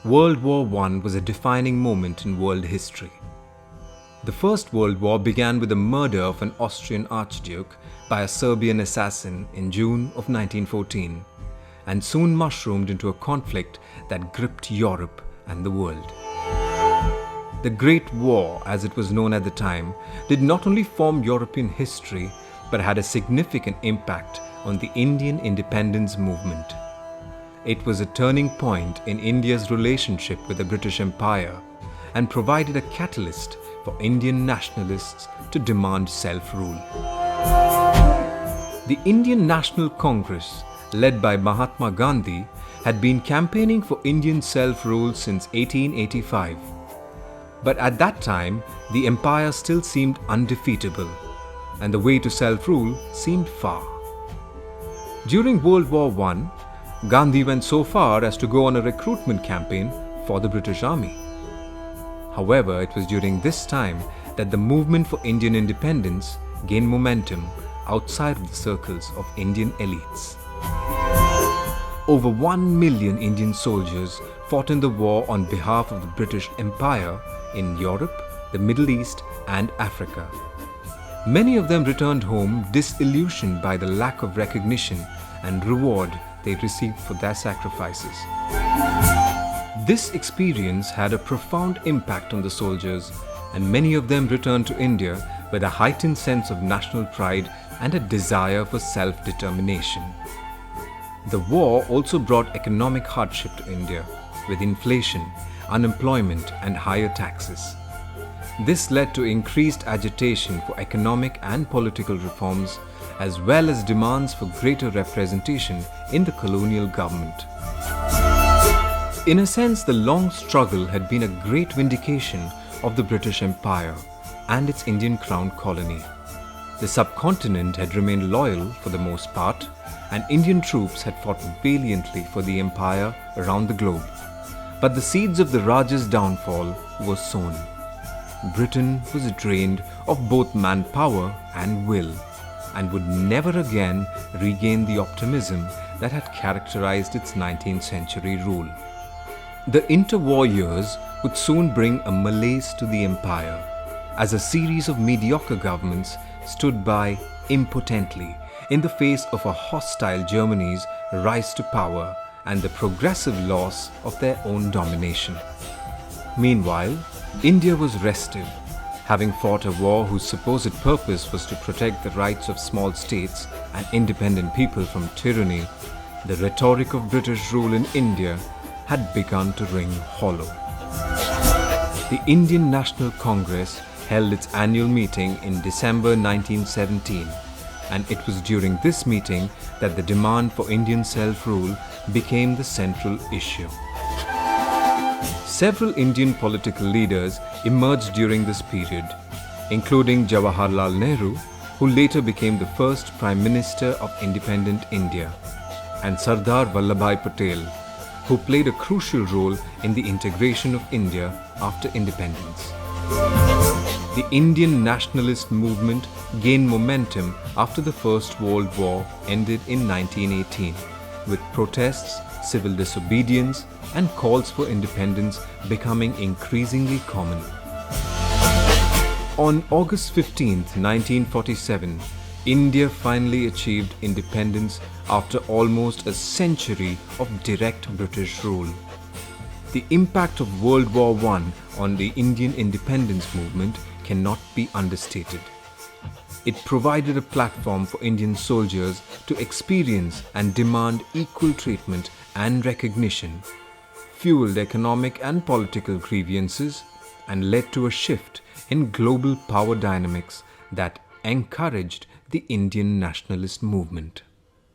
World War I was a defining moment in world history. The First World War began with the murder of an Austrian archduke by a Serbian assassin in June of 1914 and soon mushroomed into a conflict that gripped Europe and the world. The Great War, as it was known at the time, did not only form European history but had a significant impact on the Indian independence movement. It was a turning point in India's relationship with the British Empire and provided a catalyst for Indian nationalists to demand self-rule. The Indian National Congress, led by Mahatma Gandhi, had been campaigning for Indian self-rule since 1885. But at that time, the empire still seemed undefeatable, and the way to self-rule seemed far. During World War I, Gandhi went so far as to go on a recruitment campaign for the British Army. However, it was during this time that the movement for Indian independence gained momentum outside of the circles of Indian elites. Over 1 million Indian soldiers fought in the war on behalf of the British Empire in Europe, the Middle East, and Africa. Many of them returned home disillusioned by the lack of recognition and reward they received for their sacrifices. This experience had a profound impact on the soldiers, and many of them returned to India with a heightened sense of national pride and a desire for self-determination. The war also brought economic hardship to India, with inflation, unemployment, and higher taxes. This led to increased agitation for economic and political reforms, as well as demands for greater representation in the colonial government. In a sense, the long struggle had been a great vindication of the British Empire and its Indian Crown colony. The subcontinent had remained loyal for the most part, and Indian troops had fought valiantly for the empire around the globe. But the seeds of the Rajah's downfall were sown. Britain was drained of both manpower and will, and would never again regain the optimism that had characterized its 19th century rule. The interwar years would soon bring a malaise to the empire, as a series of mediocre governments stood by impotently in the face of a hostile Germany's rise to power and the progressive loss of their own domination. Meanwhile, India was restive, having fought a war whose supposed purpose was to protect the rights of small states and independent people from tyranny. The rhetoric of British rule in India had begun to ring hollow. The Indian National Congress held its annual meeting in December 1917, and it was during this meeting that the demand for Indian self-rule became the central issue. Several Indian political leaders emerged during this period, including Jawaharlal Nehru, who later became the first Prime Minister of independent India, and Sardar Vallabhbhai Patel, who played a crucial role in the integration of India after independence. The Indian nationalist movement gained momentum after the First World War ended in 1918, with protests, civil disobedience, and calls for independence becoming increasingly common. On August 15, 1947, India finally achieved independence after almost a century of direct British rule. The impact of World War I on the Indian independence movement cannot be understated. It provided a platform for Indian soldiers to experience and demand equal treatment and recognition, fueled economic and political grievances, and led to a shift in global power dynamics that encouraged the Indian nationalist movement.